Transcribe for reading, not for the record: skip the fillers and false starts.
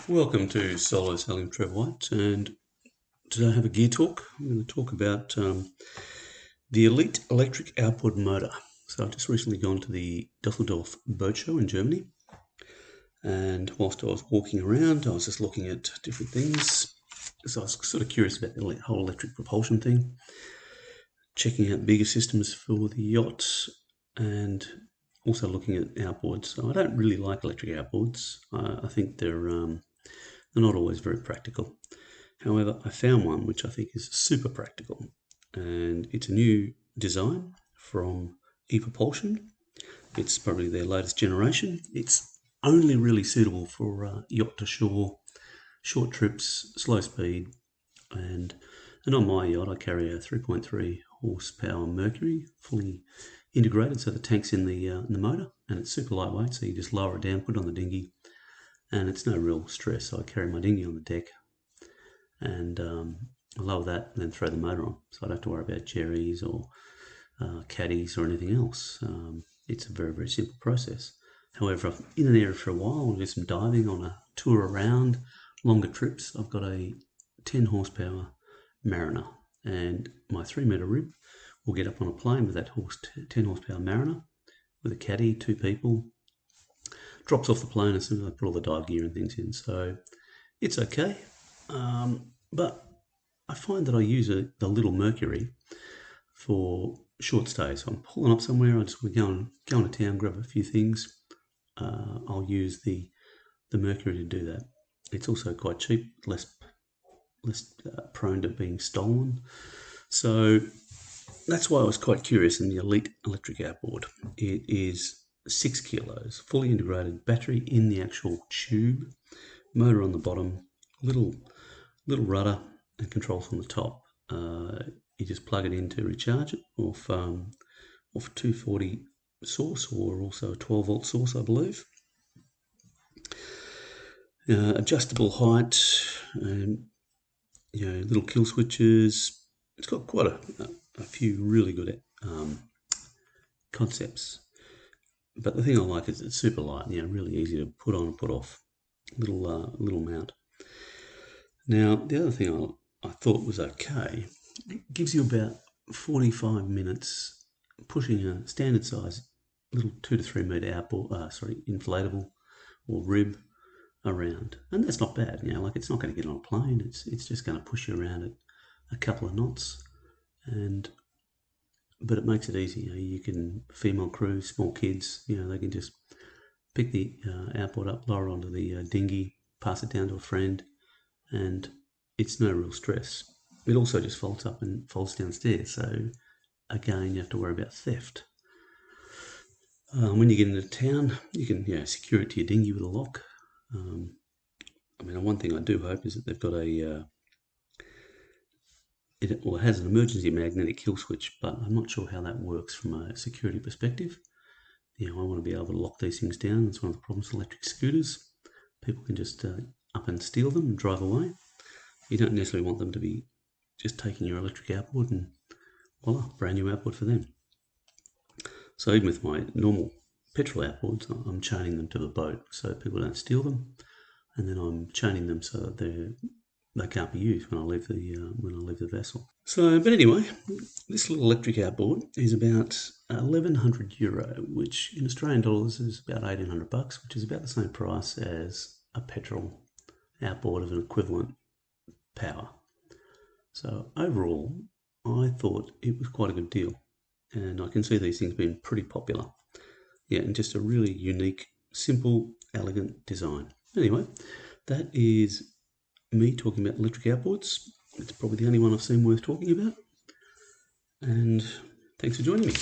Welcome to Solo Selling Trevor White, and today I have a gear talk. I'm going to talk about the Elite Electric Outboard Motor. So I've just recently gone to the Dusseldorf Boat Show in Germany, and whilst I was walking around, I was just looking at different things. So I was sort of curious about the whole electric propulsion thing, checking out bigger systems for the yachts, and also looking at outboards. So I don't really like electric outboards. I think they're not always very practical. However, I found one which I think is super practical, and it's a new design from ePropulsion. It's probably their latest generation. It's only really suitable for yacht to shore, short trips, slow speed, and on my yacht I carry a 3.3 horsepower Mercury, fully integrated, so the tank's in the motor, and it's super lightweight, so you just lower it down, put it on the dinghy, and it's no real stress. So I carry my dinghy on the deck, and I lower that and then throw the motor on, so I don't have to worry about jerrys or caddies or anything else. It's a very, very simple process. However, if I'm in an area for a while, I'll do some diving on a tour around, longer trips. I've got a 10 horsepower Mariner, and my 3-metre rib will get up on a plane with that 10 horsepower Mariner with a caddy, 2 people, drops off the plane as soon as I put all the dive gear and things in. So it's okay. But I find that I use the little Mercury for short stays. So I'm pulling up somewhere, I just want to go into town, grab a few things. I'll use the Mercury to do that. It's also quite cheap, less prone to being stolen. So that's why I was quite curious in the Elite Electric Outboard. It is 6 kilos, fully integrated, battery in the actual tube, motor on the bottom, little rudder and controls on the top. You just plug it in to recharge it off 240 source, or also a 12-volt source, I believe. Adjustable height, little kill switches. It's got quite a few really good concepts. But the thing I like is it's super light, really easy to put on and put off. Little mount. Now, the other thing I thought was okay, it gives you about 45 minutes pushing a standard size little 2 to 3 metre outboard, inflatable or rib around. And that's not bad, it's not going to get on a plane, it's just going to push you around at a couple of knots. But it makes it easy. You can, female crew, small kids, they can just pick the outboard up, lower onto the dinghy, pass it down to a friend, and it's no real stress. It also just folds up and folds downstairs, so again, you have to worry about theft. When you get into town, you can secure it to your dinghy with a lock. One thing I do hope is that they've got it has an emergency magnetic kill switch, but I'm not sure how that works from a security perspective. I want to be able to lock these things down. That's one of the problems with electric scooters. People can just up and steal them and drive away. You don't necessarily want them to be just taking your electric outboard and voila, brand new outboard for them. So even with my normal petrol outboards, I'm chaining them to the boat so people don't steal them, and then I'm chaining them so that they can't be used when I leave the vessel. So, but anyway, this little electric outboard is about €1,100, which in Australian dollars is about $1,800, which is about the same price as a petrol outboard of an equivalent power. So overall, I thought it was quite a good deal, and I can see these things being pretty popular. And just a really unique, simple, elegant design. Anyway, that is me talking about electric outboards. It's probably the only one I've seen worth talking about. And thanks for joining me.